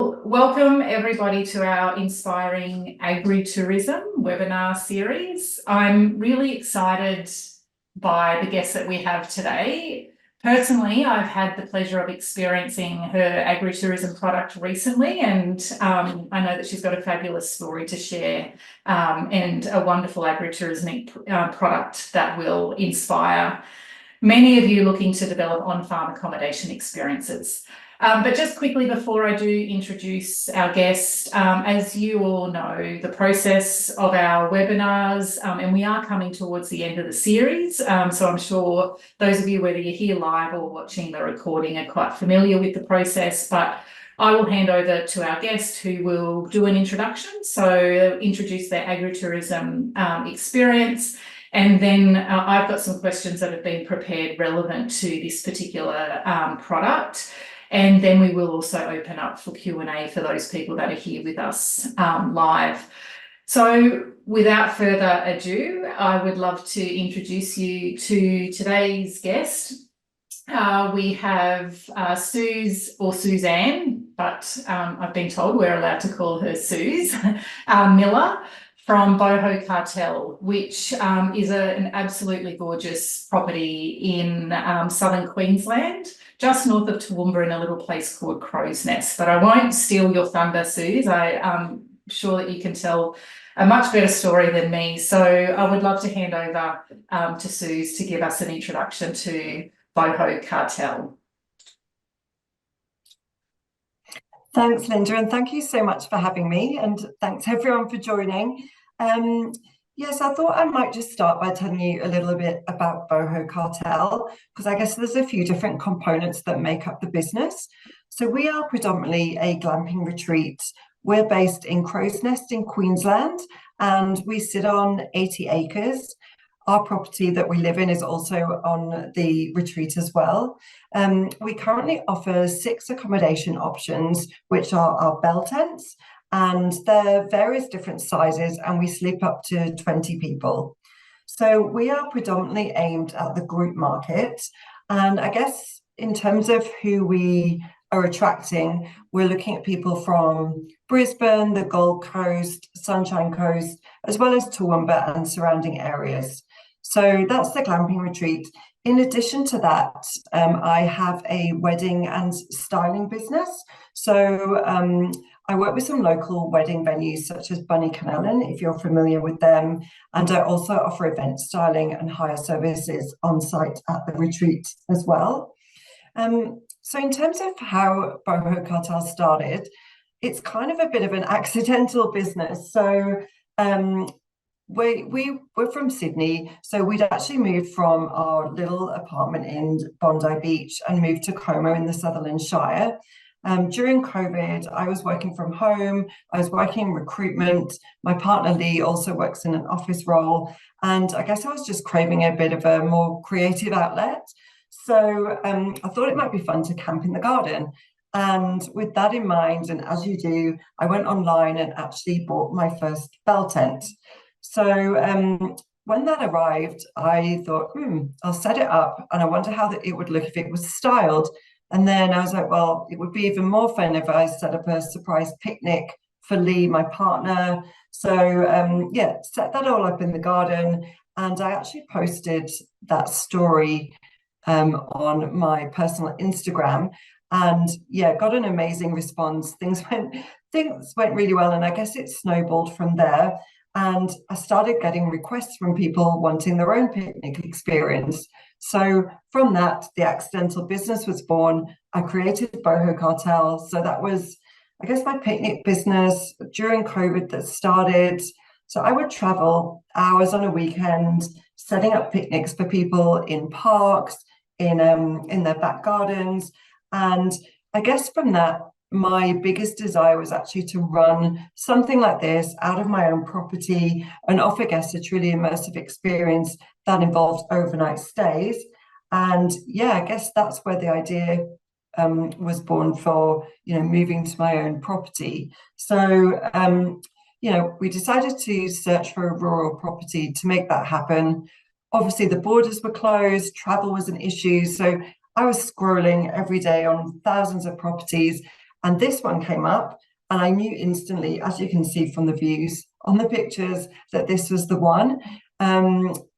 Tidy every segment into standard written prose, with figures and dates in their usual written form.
Welcome everybody to our Inspiring Agritourism webinar series. I'm really excited by the guest that we have today. Personally, I've had the pleasure of experiencing her agritourism product recently, and I know that she's got a fabulous story to share and a wonderful agritourism product that will inspire many of you looking to develop on-farm accommodation experiences. But just quickly before I do introduce our guest, as you all know, the process of our webinars, and we are coming towards the end of the series, so I'm sure those of you, whether you're here live or watching the recording, are quite familiar with the process, but I will hand over to our guest who will do an introduction, so introduce their agritourism experience. And then I've got some questions that have been prepared relevant to this particular product. And then we will also open up for Q&A for those people that are here with us live. So without further ado, I would love to introduce you to today's guest. We have Suze, or Suzanne, but I've been told we're allowed to call her Suze, Miller, from Boho Cartel, which is an absolutely gorgeous property in southern Queensland, just north of Toowoomba in a little place called Crow's Nest. But I won't steal your thunder, Suze. I'm sure that you can tell a much better story than me. So I would love to hand over to Suze to give us an introduction to Boho Cartel. Thanks, Linda, and thank you so much for having me, and thanks everyone for joining. Yes, I thought I might just start by telling you a little bit about Boho Cartel, because I guess there's a few different components that make up the business. So we are predominantly a glamping retreat. We're based in Crow's Nest in Queensland, and we sit on 80 acres. Our property that we live in is also on the retreat as well. We currently offer 6 accommodation options, which are our bell tents, and they're various different sizes, and we sleep up to 20 people. So we are predominantly aimed at the group market. And I guess in terms of who we are attracting, we're looking at people from Brisbane, the Gold Coast, Sunshine Coast, as well as Toowoomba and surrounding areas. So that's the glamping retreat. In addition to that, I have a wedding and styling business. So I work with some local wedding venues such as Bunny Canellan, if you're familiar with them. And I also offer event styling and hire services on site at the retreat as well. So in terms of how Boho Cartel started, it's kind of a bit of an accidental business. So we're from Sydney, so we'd actually moved from our little apartment in Bondi Beach and moved to Como in the Sutherland Shire. During COVID, I was working from home, I was working in recruitment. My partner Lee also works in an office role, and I guess I was just craving a bit of a more creative outlet. So I thought it might be fun to camp in the garden. And with that in mind, and as you do, I went online and actually bought my first bell tent. So when that arrived, I thought, I'll set it up, and I wonder how it would look if it was styled. And then I was like, well, it would be even more fun if I set up a surprise picnic for Lee, my partner. So yeah, set that all up in the garden. And I actually posted that story on my personal Instagram. And yeah, got an amazing response. Things went really well. And I guess it snowballed from there. And I started getting requests from people wanting their own picnic experience. So from that, the accidental business was born. I created Boho Cartel. So that was, I guess, my picnic business during COVID that started. So I would travel hours on a weekend, setting up picnics for people in parks, in their back gardens. And I guess from that, my biggest desire was actually to run something like this out of my own property and offer guests a truly immersive experience that involved overnight stays. And yeah, I guess that's where the idea was born for, moving to my own property. So, we decided to search for a rural property to make that happen. Obviously, the borders were closed, travel was an issue. So I was scrolling every day on thousands of properties. And this one came up, and I knew instantly, as you can see from the views on the pictures, that this was the one.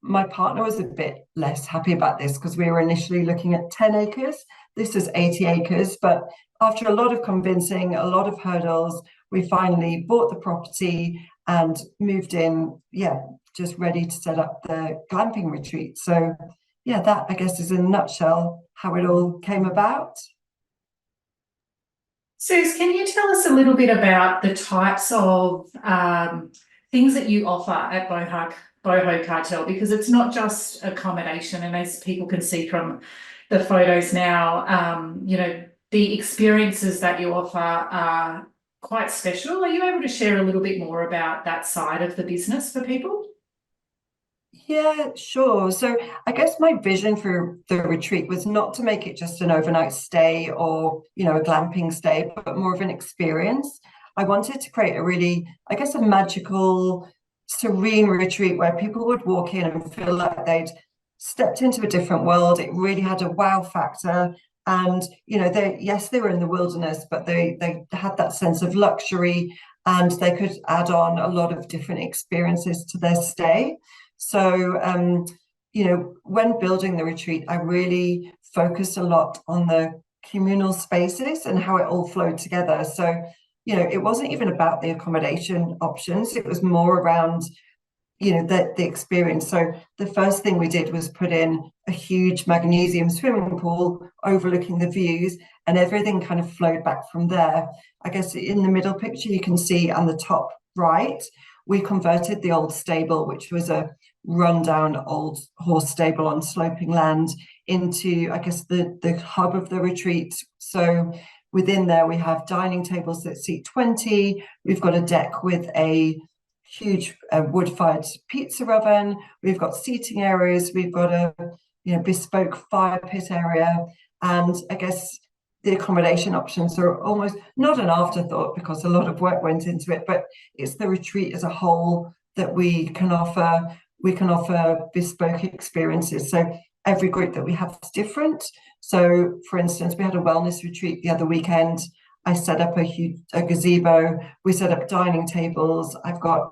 My partner was a bit less happy about this because we were initially looking at 10 acres. This is 80 acres, but after a lot of convincing, a lot of hurdles, we finally bought the property and moved in, just ready to set up the glamping retreat. So yeah, that I guess is in a nutshell how it all came about. Suze, can you tell us a little bit about the types of things that you offer at Boho Cartel? Because it's not just accommodation, and as people can see from the photos now, the experiences that you offer are quite special. Are you able to share a little bit more about that side of the business for people? Yeah, sure. So I guess my vision for the retreat was not to make it just an overnight stay or, a glamping stay, but more of an experience. I wanted to create a really, I guess, a magical, serene retreat where people would walk in and feel like they'd stepped into a different world. It really had a wow factor. And, they were in the wilderness, but they had that sense of luxury, and they could add on a lot of different experiences to their stay. So, when building the retreat, I really focused a lot on the communal spaces and how it all flowed together. So, it wasn't even about the accommodation options. It was more around, the experience. So the first thing we did was put in a huge magnesium swimming pool overlooking the views, and everything kind of flowed back from there. I guess in the middle picture, you can see on the top right, we converted the old stable, which was a rundown old horse stable on sloping land, into, I guess, the hub of the retreat. So within there, we have dining tables that seat 20. We've got a deck with a huge wood-fired pizza oven. We've got seating areas. We've got a bespoke fire pit area, and I guess the accommodation options are almost not an afterthought because a lot of work went into it, but it's the retreat as a whole that we can offer. We can offer bespoke experiences. So every group that we have is different. So for instance, we had a wellness retreat the other weekend. I set up a gazebo. We set up dining tables. I've got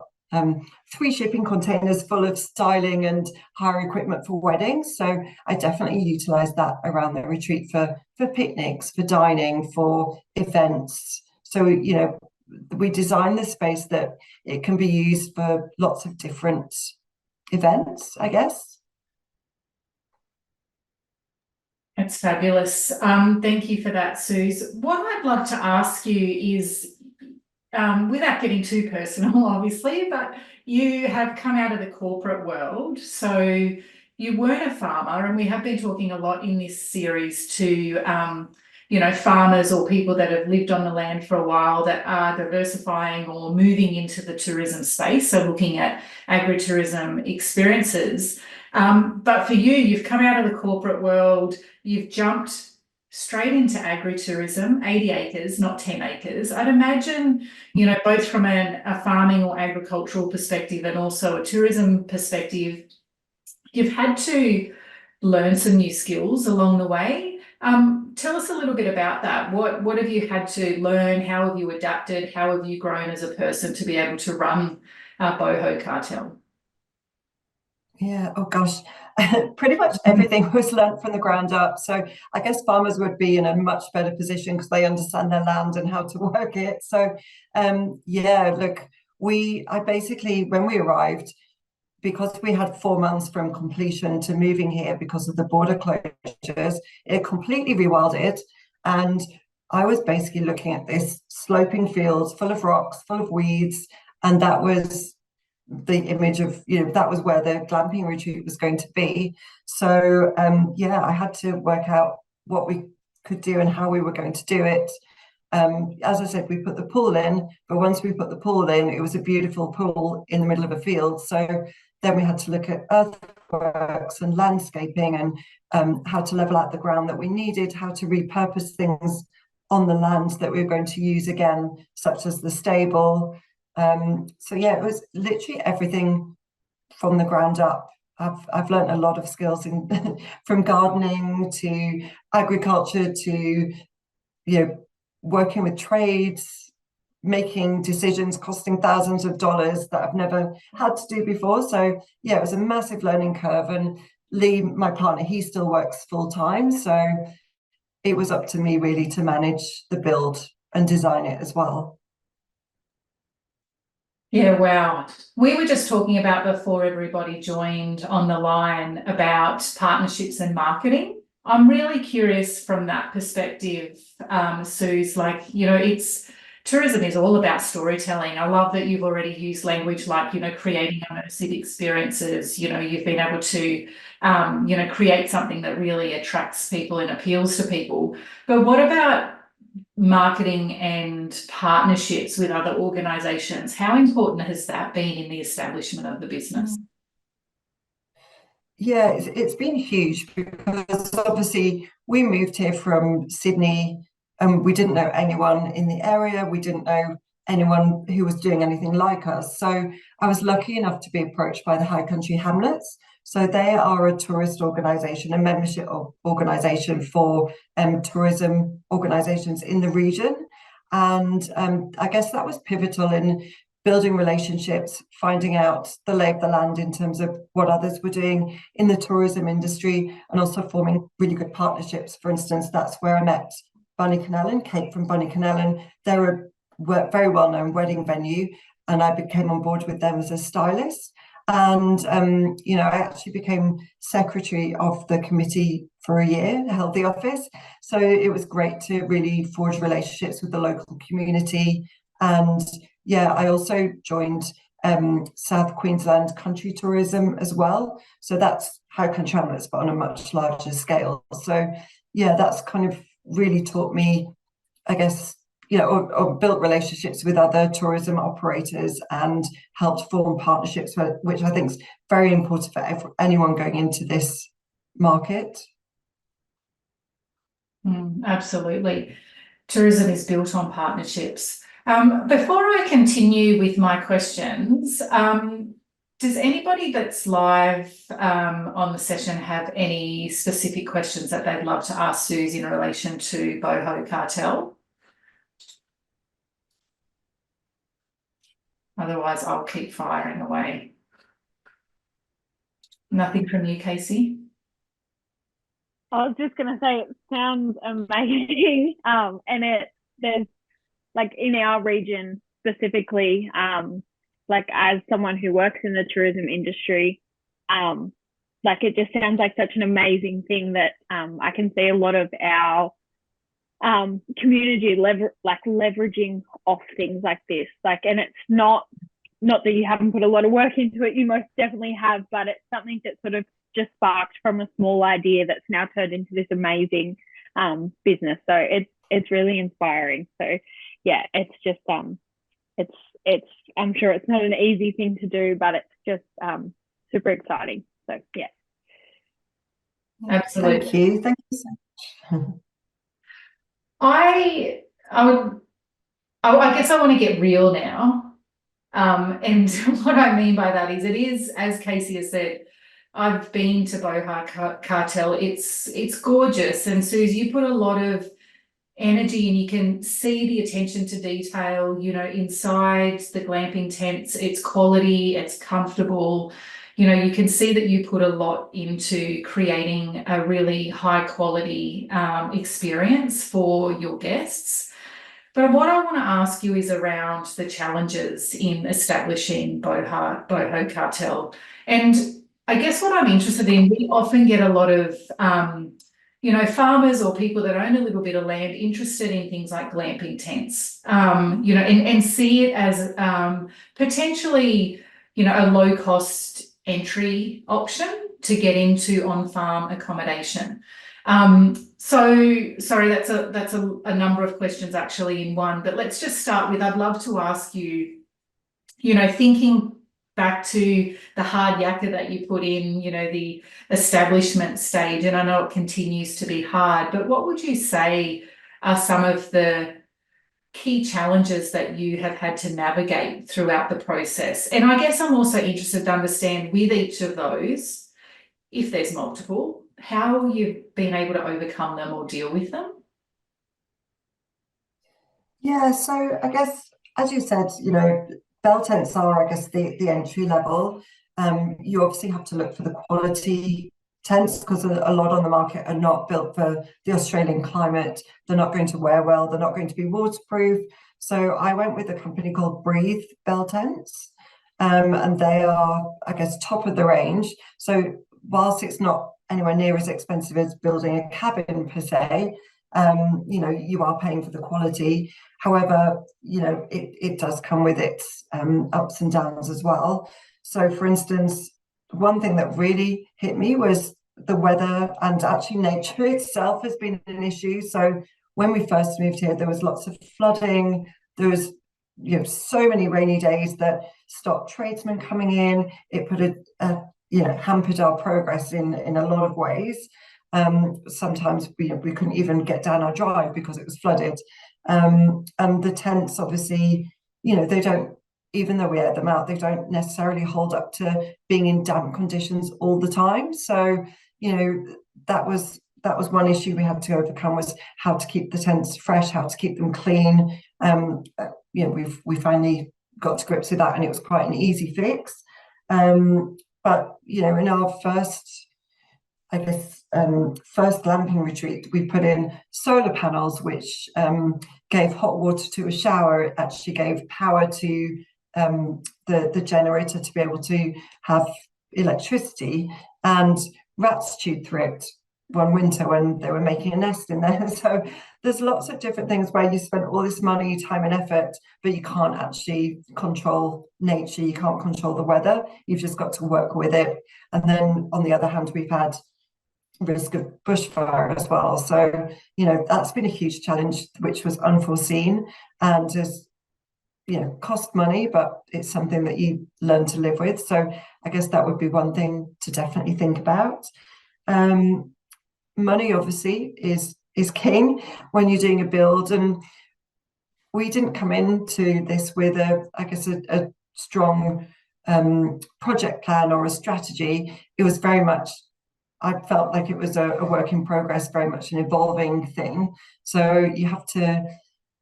3 shipping containers full of styling and hire equipment for weddings. So I definitely utilize that around the retreat for picnics, for dining, for events. So, we design the space that it can be used for lots of different events, I guess. That's fabulous. Thank you for that, Suze. What I'd love to ask you is, without getting too personal, obviously, but you have come out of the corporate world. So you weren't a farmer, and we have been talking a lot in this series to, farmers or people that have lived on the land for a while that are diversifying or moving into the tourism space. So looking at agritourism experiences. But for you, you've come out of the corporate world, you've jumped straight into agritourism, 80 acres, not 10 acres. I'd imagine, both from a farming or agricultural perspective and also a tourism perspective, you've had to learn some new skills along the way. Tell us a little bit about that. What have you had to learn? How have you adapted? How have you grown as a person to be able to run Boho Cartel? Yeah, oh gosh, pretty much everything was learnt from the ground up. So I guess farmers would be in a much better position because they understand their land and how to work it. So look, I basically, when we arrived, because we had 4 months from completion to moving here because of the border closures, it completely rewilded. And I was basically looking at this sloping fields full of rocks, full of weeds, and that was the image of, that was where the glamping retreat was going to be. So I had to work out what we could do and how we were going to do it. As I said, we put the pool in, but once we put the pool in, it was a beautiful pool in the middle of a field. So then we had to look at earthworks and landscaping and how to level out the ground that we needed, how to repurpose things on the land that we were going to use again, such as the stable. It was literally everything from the ground up. I've learned a lot of skills from gardening to agriculture to working with trades, making decisions costing thousands of dollars that I've never had to do before. So yeah, it was a massive learning curve. And Lee, my partner, he still works full time. So it was up to me really to manage the build and design it as well. Yeah, wow. We were just talking about before everybody joined on the line about partnerships and marketing. I'm really curious from that perspective, Suze, like, tourism is all about storytelling. I love that you've already used language like, creating immersive experiences. You've been able to, create something that really attracts people and appeals to people. But what about marketing and partnerships with other organisations? How important has that been in the establishment of the business? Yeah, it's been huge because obviously we moved here from Sydney and we didn't know anyone in the area. We didn't know anyone who was doing anything like us. So I was lucky enough to be approached by the High Country Hamlets. So they are a tourist organisation, a membership organisation for tourism organisations in the region. And I guess that was pivotal in building relationships, finding out the lay of the land in terms of what others were doing in the tourism industry, and also forming really good partnerships. For instance, that's where I met Bunny Cannellan, Kate from Bunny Cannellan. They're a very well-known wedding venue, and I became on board with them as a stylist. And I actually became secretary of the committee for a year, held the office. So it was great to really forge relationships with the local community. And yeah, I also joined South Queensland Country Tourism as well. So that's High Country Hamlets, but on a much larger scale. So yeah, that's kind of really taught me, I guess, or built relationships with other tourism operators and helped form partnerships, which I think is very important for anyone going into this market. Absolutely. Tourism is built on partnerships. Before I continue with my questions, does anybody that's live on the session have any specific questions that they'd love to ask Suze in relation to Boho Cartel? Otherwise, I'll keep firing away. Nothing from you, Casey? I was just going to say it sounds amazing. And there's like in our region specifically, like as someone who works in the tourism industry, like it just sounds like such an amazing thing that I can see a lot of our community leveraging off things like this. Like, and it's not that you haven't put a lot of work into it, you most definitely have, but it's something that sort of just sparked from a small idea that's now turned into this amazing business. So it's really inspiring. So yeah, it's just it's I'm sure it's not an easy thing to do, but it's just super exciting. So yeah. Absolutely. Thank you. Thank you so much. I guess I want to get real now. And what I mean by that is, it is, as Casey has said, I've been to Boho Cartel. It's gorgeous. And Suze, you put a lot of energy and you can see the attention to detail, inside the glamping tents. It's quality, it's comfortable. You can see that you put a lot into creating a really high quality experience for your guests. But what I want to ask you is around the challenges in establishing Boho Cartel. And I guess what I'm interested in, we often get a lot of, farmers or people that own a little bit of land interested in things like glamping tents, and see it as potentially, a low cost entry option to get into on-farm accommodation. So sorry, that's a number of questions actually in one, but let's just start with, I'd love to ask you, thinking back to the hard yakka that you put in, the establishment stage, and I know it continues to be hard, but what would you say are some of the key challenges that you have had to navigate throughout the process? And I guess I'm also interested to understand with each of those, if there's multiple, how you've been able to overcome them or deal with them. Yeah, so I guess, as you said, bell tents are, I guess, the entry level. You obviously have to look for the quality tents because a lot on the market are not built for the Australian climate. They're not going to wear well. They're not going to be waterproof. So I went with a company called Breathe Bell Tents, and they are, I guess, top of the range. So whilst it's not anywhere near as expensive as building a cabin per se, you are paying for the quality. However, it does come with its ups and downs as well. So, for instance, one thing that really hit me was the weather, and actually nature itself has been an issue. So when we first moved here, there was lots of flooding. There was, so many rainy days that stopped tradesmen coming in. It put hampered our progress in a lot of ways. Sometimes we couldn't even get down our drive because it was flooded. And the tents, obviously, they don't, even though we air them out, they don't necessarily hold up to being in damp conditions all the time. So, that was one issue we had to overcome, was how to keep the tents fresh, how to keep them clean. We finally got to grips with that, and it was quite an easy fix. But in our first glamping retreat, we put in solar panels, which gave hot water to a shower. It actually gave power to the generator to be able to have electricity. And rats chewed through it one winter when they were making a nest in there. So there's lots of different things where you spend all this money, time and effort, but you can't actually control nature. You can't control the weather. You've just got to work with it. And then on the other hand, we've had risk of bushfire as well. So, that's been a huge challenge, which was unforeseen and has, cost money, but it's something that you learn to live with. So I guess that would be one thing to definitely think about. Money obviously is king when you're doing a build, and we didn't come into this with a strong project plan or a strategy. It was very much, I felt like it was a work in progress, very much an evolving thing. So you have to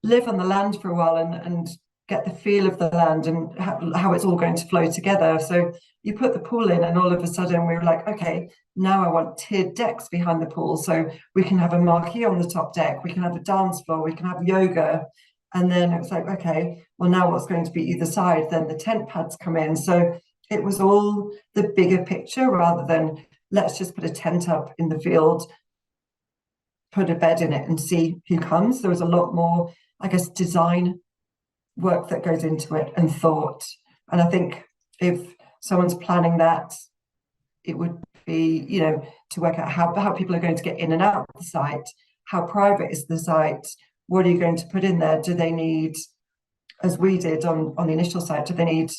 live on the land for a while and get the feel of the land and how it's all going to flow together. So you put the pool in, and all of a sudden we were like, okay, now I want tiered decks behind the pool. So we can have a marquee on the top deck, we can have a dance floor, we can have yoga. And then it was like, okay, well, now what's going to be either side? Then the tent pads come in. So it was all the bigger picture rather than let's just put a tent up in the field, put a bed in it and see who comes. There was a lot more, I guess, design work that goes into it and thought. And I think if someone's planning that, it would be, to work out how people are going to get in and out of the site, how private is the site, what are you going to put in there? Do they need, as we did on the initial site, do they need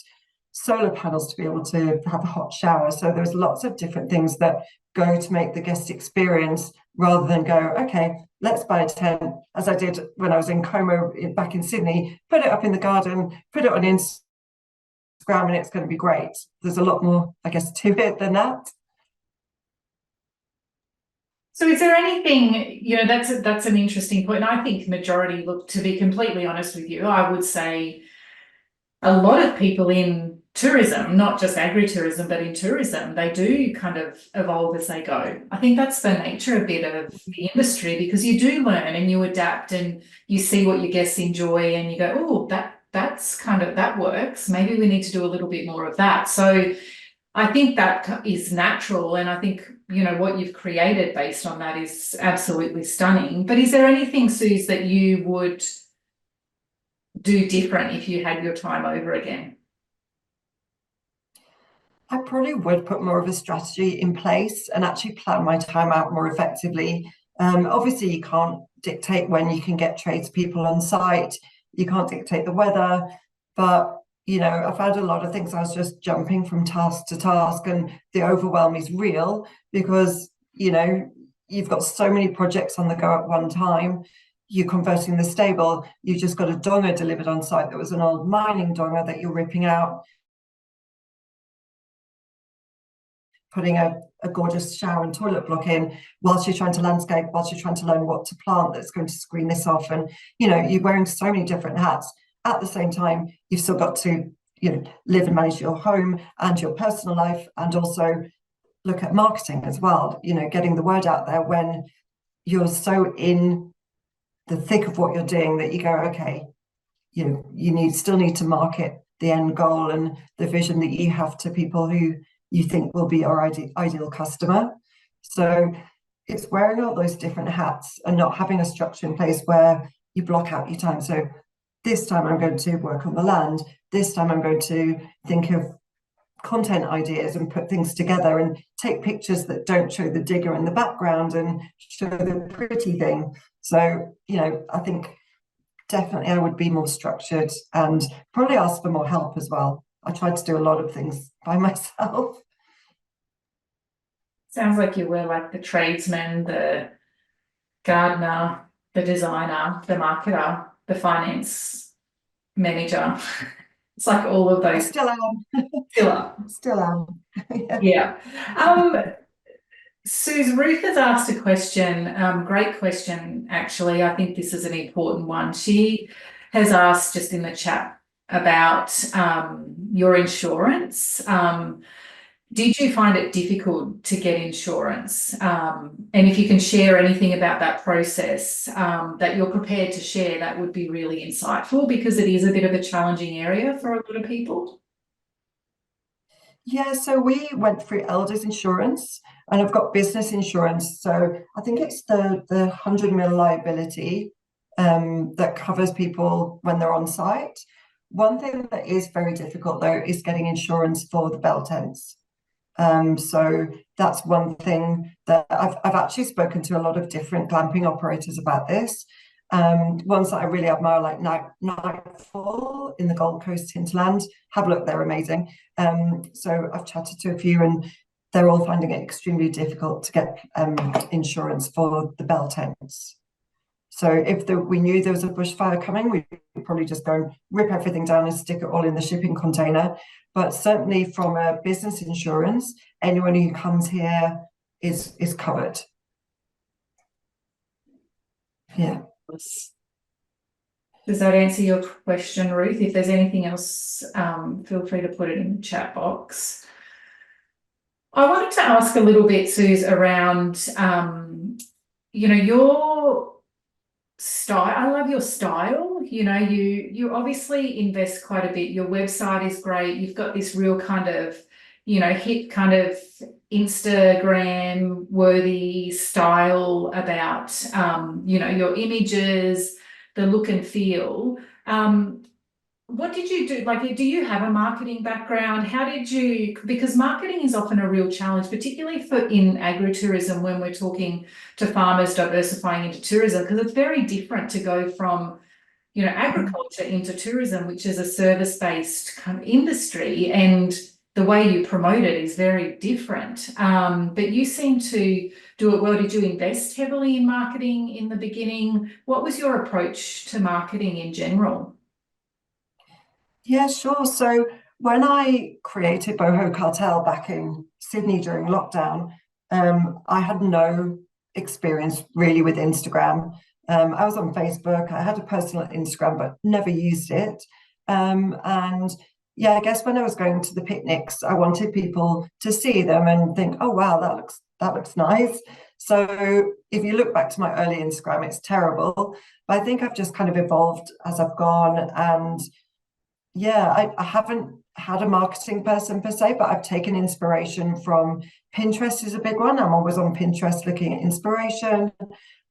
solar panels to be able to have a hot shower? So there's lots of different things that go to make the guest experience, rather than go, okay, let's buy a tent, as I did when I was in Como back in Sydney, put it up in the garden, put it on Instagram, and it's going to be great. There's a lot more, I guess, to it than that. So is there anything, that's an interesting point. And I think majority, look, to be completely honest with you, I would say a lot of people in tourism, not just agritourism, but in tourism, they do kind of evolve as they go. I think that's the nature a bit of the industry, because you do learn and you adapt and you see what your guests enjoy and you go, oh, that works. Maybe we need to do a little bit more of that. So I think that is natural. And I think, what you've created based on that is absolutely stunning. But is there anything, Suze, that you would do different if you had your time over again? I probably would put more of a strategy in place and actually plan my time out more effectively. Obviously, you can't dictate when you can get tradespeople on site. You can't dictate the weather, but I found a lot of things I was just jumping from task to task, and the overwhelm is real because you've got so many projects on the go at one time. You're converting the stable. You just got a donger delivered on site that was an old mining donger that you're ripping out. putting a gorgeous shower and toilet block in whilst you're trying to landscape, whilst you're trying to learn what to plant that's going to screen this off. And, you know, you're wearing so many different hats. At the same time, you've still got to, you know, live and manage your home and your personal life, and also look at marketing as well, you know, getting the word out there when you're so in the thick of what you're doing that you go, okay, you know, you still need to market the end goal and the vision that you have to people who you think will be your ideal customer. So it's wearing all those different hats and not having a structure in place where you block out your time. So this time I'm going to work on the land. This time I'm going to think of content ideas and put things together and take pictures that don't show the digger in the background and show the pretty thing. So, you know, I think definitely I would be more structured and probably ask for more help as well. I tried to do a lot of things by myself. Sounds like you were like the tradesman, the gardener, the designer, the marketer, the finance manager. It's like all of I those still am. still are. Still am. Yeah. Suze, Ruth has asked a question, great question, actually. I think this is an important one. She has asked just in the chat about your insurance. Did you find it difficult to get insurance? And if you can share anything about that process that you're prepared to share, that would be really insightful, because it is a bit of a challenging area for a lot of people. Yeah, so we went through elders insurance, and I've got business insurance. So I think it's the 100 mil liability that covers people when they're on site. One thing that is very difficult though is getting insurance for the bell tents. So that's one thing that I've actually spoken to a lot of different glamping operators about this. Ones that I really admire, like Nightfall in the Gold Coast hinterland. Have a look, they're amazing. So I've chatted to a few, and they're all finding it extremely difficult to get insurance for the bell tents. So if we knew there was a bushfire coming, we'd probably just go and rip everything down and stick it all in the shipping container. But certainly from a business insurance, anyone who comes here is covered. Yeah. Does that answer your question, Ruth? If there's anything else, feel free to put it in the chat box. I wanted to ask a little bit, Suze, around, you know, your style. I love your style. You know, you obviously invest quite a bit. Your website is great. You've got this real kind of, you know, hip kind of Instagram worthy style about, you know, your images, the look and feel. What did you do? Like, do you have a marketing background? How did you, because marketing is often a real challenge, particularly in agritourism, when we're talking to farmers diversifying into tourism, because it's very different to go from, you know, agriculture into tourism, which is a service-based kind of industry, and the way you promote it is very different. But you seem to do it well. Did you invest heavily in marketing in the beginning? What was your approach to marketing in general? Yeah, sure. So when I created Boho Cartel back in Sydney during lockdown, I had no experience really with Instagram. I was on Facebook. I had a personal Instagram, but never used it. And yeah, I guess when I was going to the picnics, I wanted people to see them and think, oh wow, that looks nice. So if you look back to my early Instagram, it's terrible. But I think I've just kind of evolved as I've gone. And yeah, I haven't had a marketing person per se, but I've taken inspiration from Pinterest is a big one. I'm always on Pinterest looking at inspiration.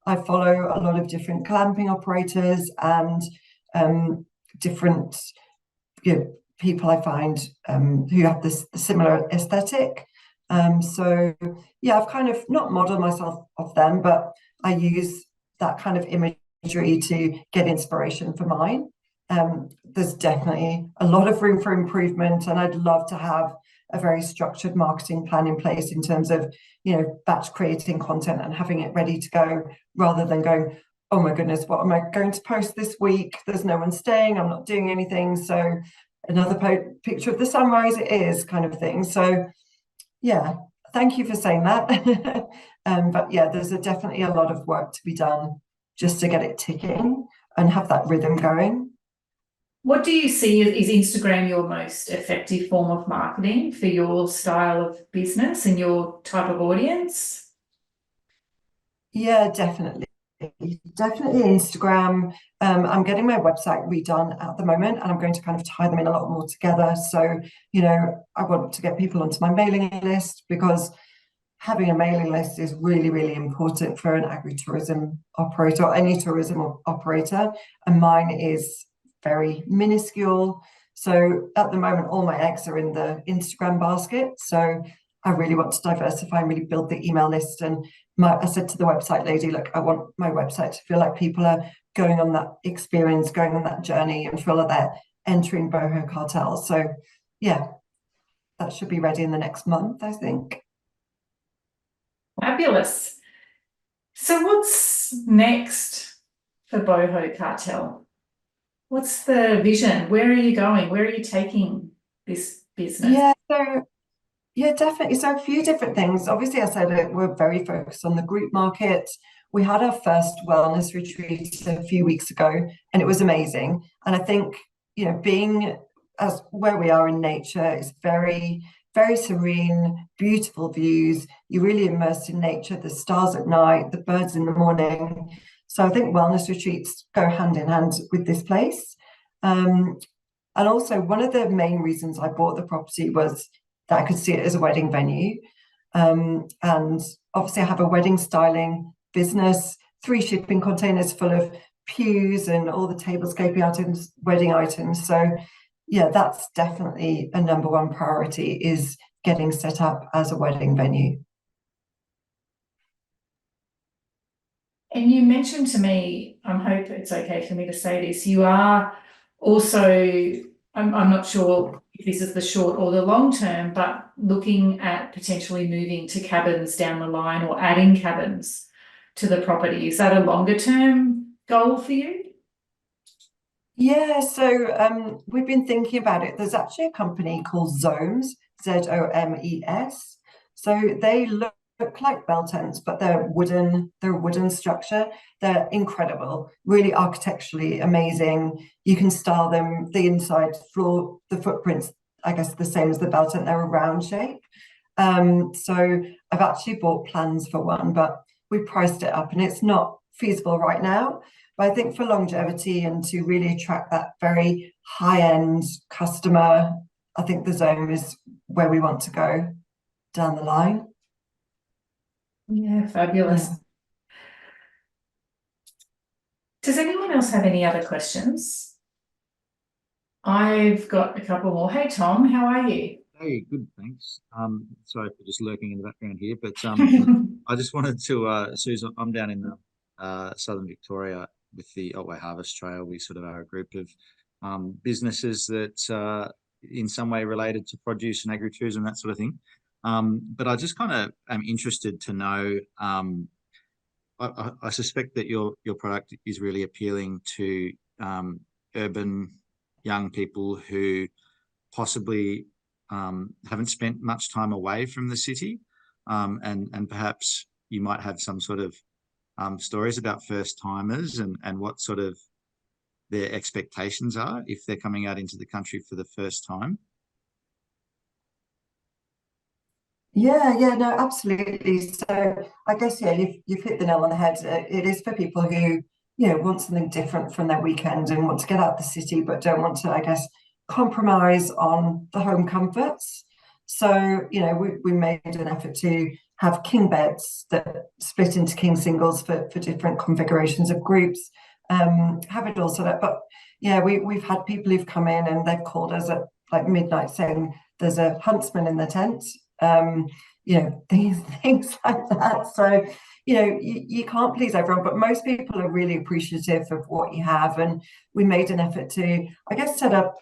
I follow a lot of different glamping operators and different, you know, people I find who have this similar aesthetic. So yeah, I've kind of not modeled myself off them, but I use that kind of imagery to get inspiration for mine. There's definitely a lot of room for improvement, and I'd love to have a very structured marketing plan in place in terms of, you know, batch creating content and having it ready to go, rather than going, oh my goodness, what am I going to post this week? There's no one staying, I'm not doing anything, so another picture of the sunrise it is, kind of thing. So yeah, Thank you for saying that. But yeah, there's definitely a lot of work to be done just to get it ticking and have that rhythm going. What do you see is Instagram your most effective form of marketing for your style of business and your type of audience? Yeah, definitely. Definitely Instagram. I'm getting my website redone at the moment, and I'm going to kind of tie them in a lot more together. So, I want to get people onto my mailing list, because having a mailing list is really, really important for an agritourism operator or any tourism operator. And mine is very minuscule. So at the moment, all my eggs are in the Instagram basket. So I really want to diversify and really build the email list. And I said to the website lady, look, I want my website to feel like people are going on that experience, going on that journey, and feel like they're entering Boho Cartel. So yeah, that should be ready in the next month, I think. Fabulous. So what's next for Boho Cartel? What's the vision? Where are you going? Where are you taking this business? Yeah, definitely. So a few different things. Obviously, I said that we're very focused on the group market. We had our first wellness retreat a few weeks ago, and it was amazing. And I think, being as where we are in nature is very, very serene, beautiful views. You're really immersed in nature, the stars at night, the birds in the morning. So I think wellness retreats go hand in hand with this place. And also, one of the main reasons I bought the property was that I could see it as a wedding venue. And obviously, I have a wedding styling business, 3 shipping containers full of pews and all the tablescaping items, wedding items. So, yeah, that's definitely a number one priority, is getting set up as a wedding venue. And you mentioned to me, I hope it's okay for me to say this, you are also, I'm not sure if this is the short or the long term, but looking at potentially moving to cabins down the line or adding cabins to the property. Is that a longer term goal for you? Yeah, so we've been thinking about it. There's actually a company called Zomes, Zomes. So they look like bell tents, but they're a wooden structure. They're incredible, really architecturally amazing. You can style them, the inside floor, the footprints, I guess the same as the bell tent, they're a round shape. So I've actually bought plans for one, but we priced it up and it's not feasible right now. But I think for longevity and to really attract that very high-end customer, I think the Zone is where we want to go down the line. Yeah, fabulous. Yeah. Does anyone else have any other questions? I've got a couple more. Hey, Tom, how are you? Hey, good, thanks. Sorry for just lurking in the background here, but I just wanted to, Suze, I'm down in southern Victoria with the Otway Harvest Trail. We sort of are a group of businesses that in some way related to produce and agritourism, that sort of thing. But I just kind of am interested to know, I suspect that your product is really appealing to urban young people who possibly haven't spent much time away from the city, and perhaps you might have some sort of stories about first timers and what sort of their expectations are if they're coming out into the country for the first time. Yeah, no, absolutely. So I guess, yeah, you've hit the nail on the head. It is for people who, want something different from their weekend and want to get out the city, but don't want to, I guess, compromise on the home comforts. So, we made an effort to have king beds that split into king singles for different configurations of groups, have it all set up. But yeah, we've had people who've come in and they've called us at like midnight saying there's a huntsman in the tent, things like that. So, you can't please everyone, but most people are really appreciative of what you have. And we made an effort to, I guess, set up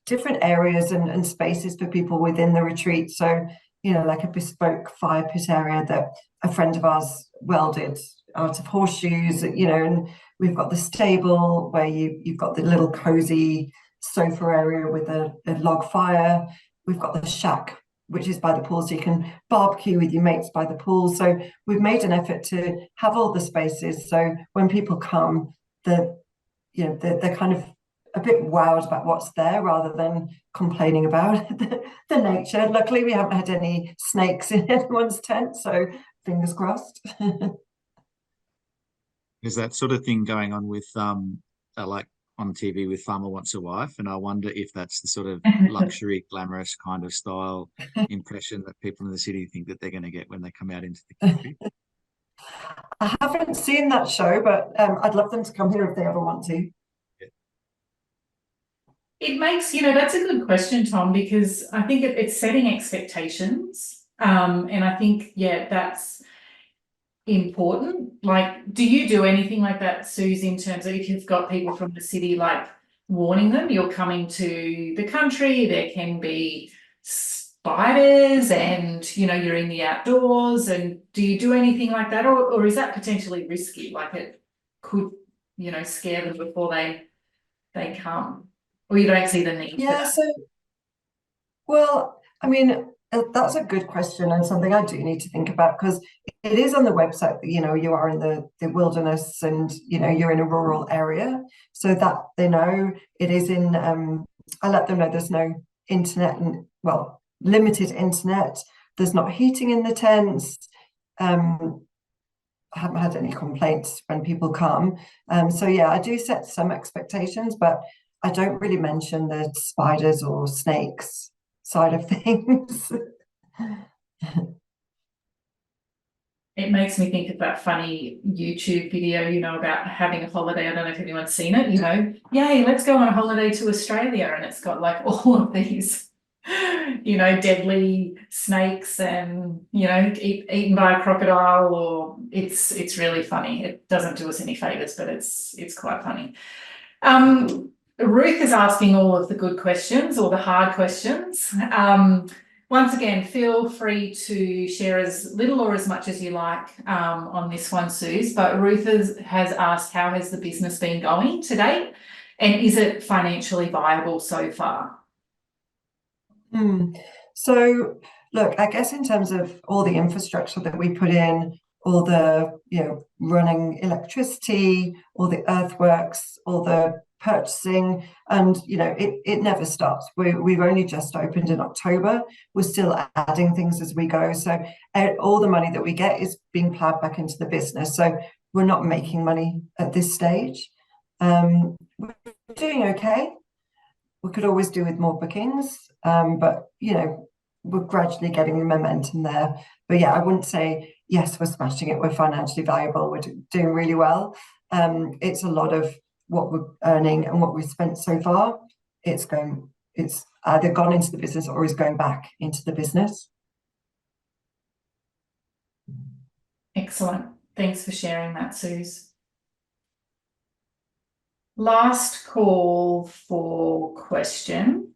different areas and spaces for people within the retreat. So, like a bespoke fire pit area that a friend of ours welded out of horseshoes, and we've got the stable where you've got the little cozy sofa area with a log fire. We've got the shack which is by the pool, so you can barbecue with your mates by the pool. So we've made an effort to have all the spaces, so when people come, they're kind of a bit wowed about what's there rather than complaining about the nature. Luckily, we haven't had any snakes in anyone's tent, so fingers crossed. There's that sort of thing going on with like on TV with Farmer Wants a Wife, and I wonder if that's the sort of luxury, glamorous kind of style impression that people in the city think that they're going to get when they come out into the country. I haven't seen that show, but I'd love them to come here if they ever want to. It makes, that's a good question, Tom, because I think it's setting expectations. And I think, that's important. Like, do you do anything like that, Suze, in terms of if you've got people from the city, like warning them you're coming to the country, there can be spiders and, you're in the outdoors, and do you do anything like that? Or is that potentially risky? Like it could, scare them before they come? Or you don't see the need for that? Well, I mean, that's a good question and something I do need to think about, because it is on the website that, you are in the wilderness and, you're in a rural area, so that they know it is in, I let them know there's no internet and, well, limited internet, there's not heating in the tents. I haven't had any complaints when people come. So yeah, I do set some expectations, but I don't really mention the spiders or snakes side of things. It makes me think of that funny YouTube video, about having a holiday. I don't know if anyone's seen it, yay, let's go on a holiday to Australia. And it's got like all of these, deadly snakes and, eaten by a crocodile, or it's really funny. It doesn't do us any favors, but it's quite funny. Ruth is asking all of the good questions, or the hard questions. Once again, feel free to share as little or as much as you like on this one, Suze. But Ruth has asked, how has the business been going to date? And is it financially viable so far? So, look, I guess in terms of all the infrastructure that we put in, all the, running electricity, all the earthworks, all the purchasing, and it never stops. We've only just opened in October. We're still adding things as we go, so all the money that we get is being plowed back into the business, so we're not making money at this stage. We're doing okay. We could always do with more bookings, but we're gradually getting the momentum there. But yeah, I wouldn't say yes, we're smashing it, we're financially viable, we're doing really well. It's a lot of what we're earning and what we've spent so far. It's either gone into the business or is going back into the business. Excellent. Thanks for sharing that, Suze. Last call for questions.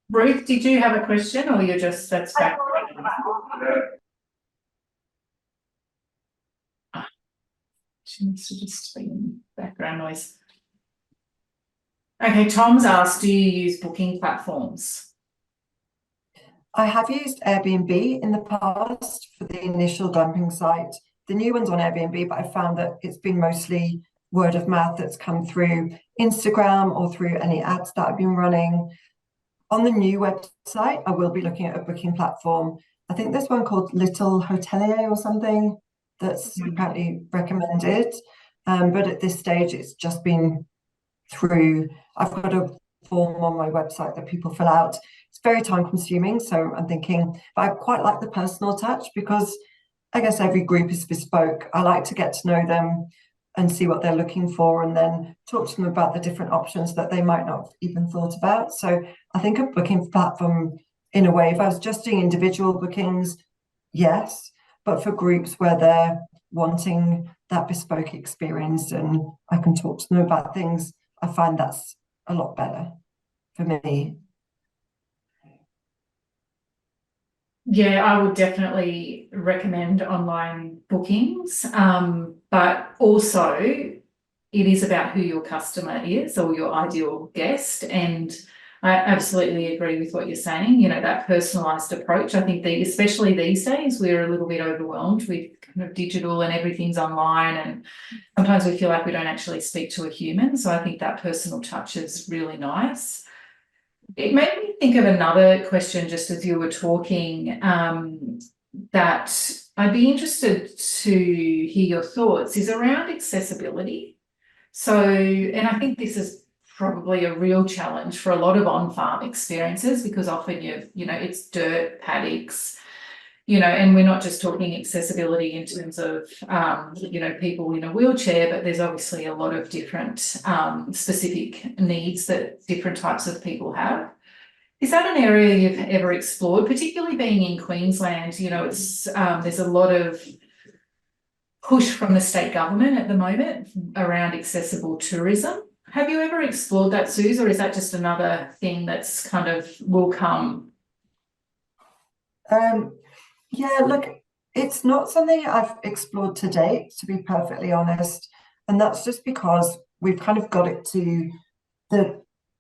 Ruth, did you have a question, or you're just, that's back? She needs to just be in background noise. Okay, Tom's asked, do you use booking platforms? I have used Airbnb in the past for the initial glamping site. The new one's on Airbnb, but I found that it's been mostly word of mouth that's come through Instagram or through any ads that I've been running. On the new website, I will be looking at a booking platform. I think there's one called Little Hotelier or something that's apparently recommended. But at this stage, it's just been through, I've got a form on my website that people fill out. It's very time consuming, so I'm thinking, but I quite like the personal touch, because I guess every group is bespoke. I like to get to know them and see what they're looking for, and then talk to them about the different options that they might not have even thought about. So I think a booking platform, in a way, if I was just doing individual bookings, yes, but for groups where they're wanting that bespoke experience and I can talk to them about things, I find that's a lot better for me. Yeah, I would definitely recommend online bookings, but also it is about who your customer is or your ideal guest. And I absolutely agree with what you're saying, you know, that personalised approach. I think especially these days, we're a little bit overwhelmed with kind of digital and everything's online, and sometimes we feel like we don't actually speak to a human. So I think that personal touch is really nice. It made me think of another question just as you were talking, that I'd be interested to hear your thoughts, is around accessibility. So, and I think this is probably a real challenge for a lot of on-farm experiences, because often you know, it's dirt paddocks, you know, and we're not just talking accessibility in terms of, you know, people in a wheelchair, but there's obviously a lot of different specific needs that different types of people have. Is that an area you've ever explored, particularly being in Queensland? You know, it's there's a lot of push from the state government at the moment around accessible tourism. Have you ever explored that, Suze, or is that just another thing that's kind of will come? Yeah, look, it's not something I've explored to date, to be perfectly honest. And that's just because we've kind of got it to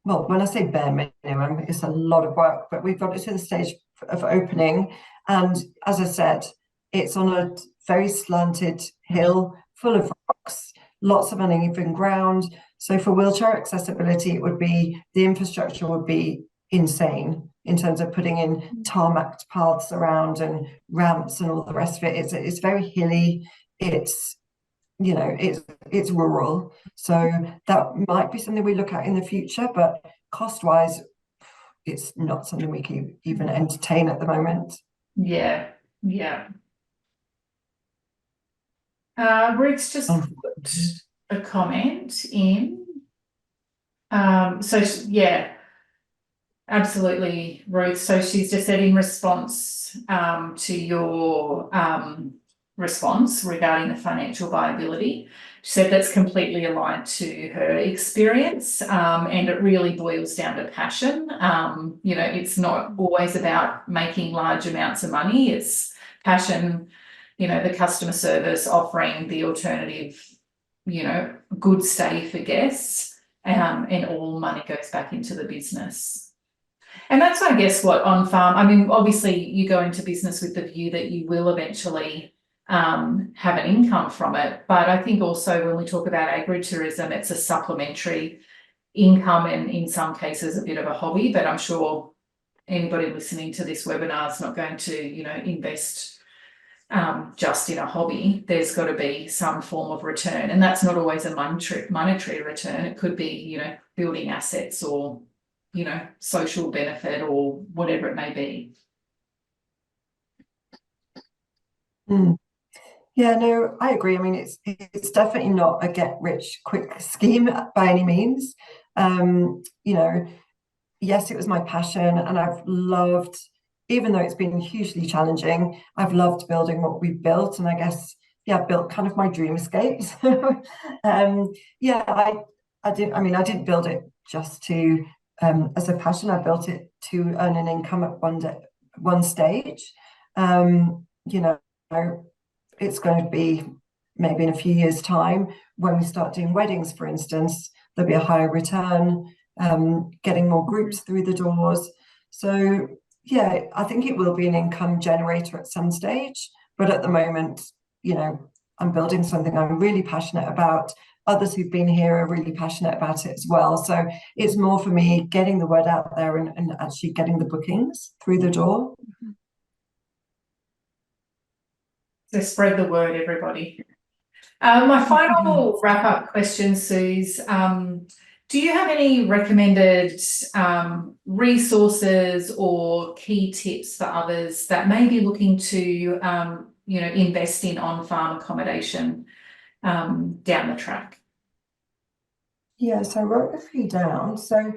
well, when I say bare minimum, it's a lot of work, but we've got it to the stage of opening. And as I said, it's on a very slanted hill full of rocks, lots of uneven ground. So for wheelchair accessibility, the infrastructure would be insane in terms of putting in tarmacked paths around and ramps and all the rest of it. It's very hilly. It's, you know, it's rural. So that might be something we look at in the future, but cost-wise, it's not something we can even entertain at the moment. Yeah. Ruth's just put a comment in. Yeah, absolutely, Ruth. So she's just said in response to your response regarding the financial viability, she said that's completely aligned to her experience, and it really boils down to passion. You know, it's not always about making large amounts of money, it's passion, you know, the customer service, offering the alternative, you know, good stay for guests, and all money goes back into the business. And that's, I guess, what on farm, I mean, obviously you go into business with the view that you will eventually have an income from it. But I think also when we talk about agritourism, it's a supplementary income and in some cases a bit of a hobby, but I'm sure anybody listening to this webinar is not going to, you know, invest just in a hobby. There's got to be some form of return, and that's not always a monetary return. It could be, you know, building assets or, you know, social benefit or whatever it may be. Yeah, no, I agree. I mean, it's definitely not a get rich quick scheme by any means. You know, yes, it was my passion, and I've loved, even though it's been hugely challenging, I've loved building what we've built, and I guess, yeah, built kind of my dreamscape. Yeah, I didn't build it just to as a passion. I built it to earn an income at one stage. You know, it's going to be maybe in a few years' time when we start doing weddings, for instance, there'll be a higher return, getting more groups through the doors. So yeah, I think it will be an income generator at some stage, but at the moment, you know, I'm building something I'm really passionate about. Others who've been here are really passionate about it as well. So it's more for me getting the word out there and actually getting the bookings through the door. So spread the word, everybody. My final wrap-up question, Suze. Do you have any recommended resources or key tips for others that may be looking to, you know, invest in on-farm accommodation down the track? Yeah, so I wrote a few down. So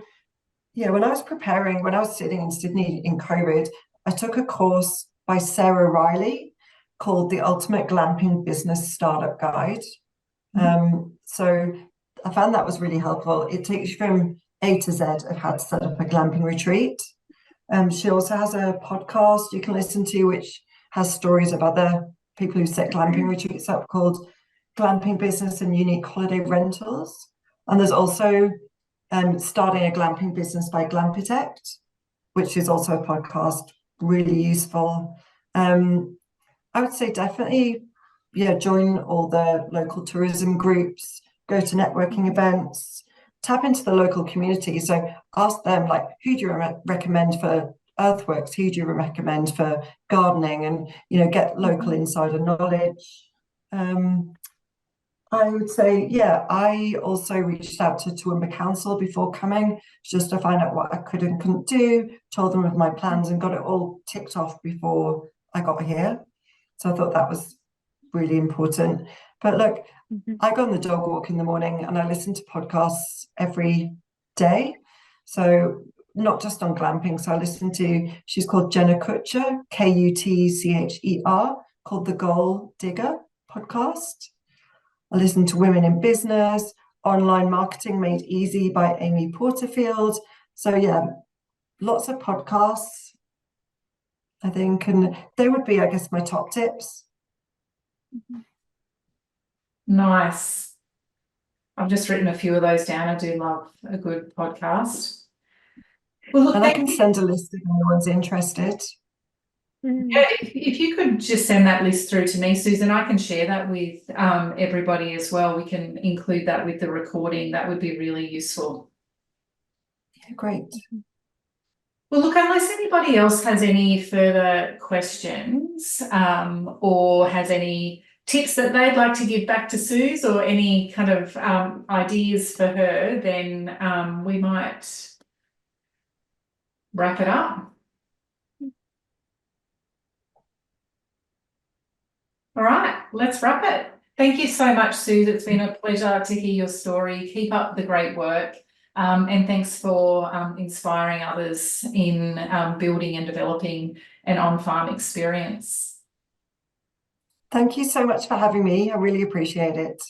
yeah, when I was sitting in Sydney in COVID, I took a course by Sarah Riley called The Ultimate Glamping Business Startup Guide. So I found that was really helpful. It takes you from A to Z of how to set up a glamping retreat. She also has a podcast you can listen to, which has stories of other people who set glamping retreats up, called glamping business and unique holiday rentals. And there's also starting a glamping business by Glampitect, which is also a podcast, really useful. I would say definitely, yeah, join all the local tourism groups, go to networking events, tap into the local community. So ask them, like, who do you recommend for earthworks? Who do you recommend for gardening? And, you know, get local insider knowledge. I would say, yeah, I also reached out to Toowoomba Council before coming, just to find out what I could and couldn't do, told them of my plans and got it all ticked off before I got here. So I thought that was really important. But look, I go on the dog walk in the morning and I listen to podcasts every day. So not just on glamping. So I listen to, she's called Jenna Kutcher, Kutcher, called the Goal Digger podcast. I listen to Women in Business, Online Marketing Made Easy by Amy Porterfield. So yeah, lots of podcasts, I think, and they would be, I guess, my top tips. Nice. I've just written a few of those down. I do love a good podcast. Well, look, and I can send a list if anyone's interested. Yeah, if you could just send that list through to me, Susan, I can share that with everybody as well. We can include that with the recording. That would be really useful. Yeah, great. Well, look, unless anybody else has any further questions or has any tips that they'd like to give back to Suze or any kind of ideas for her, then we might wrap it up. All right, let's wrap it. Thank you so much, Suze. It's been a pleasure to hear your story. Keep up the great work. And thanks for inspiring others in building and developing an on-farm experience. Thank you so much for having me. I really appreciate it.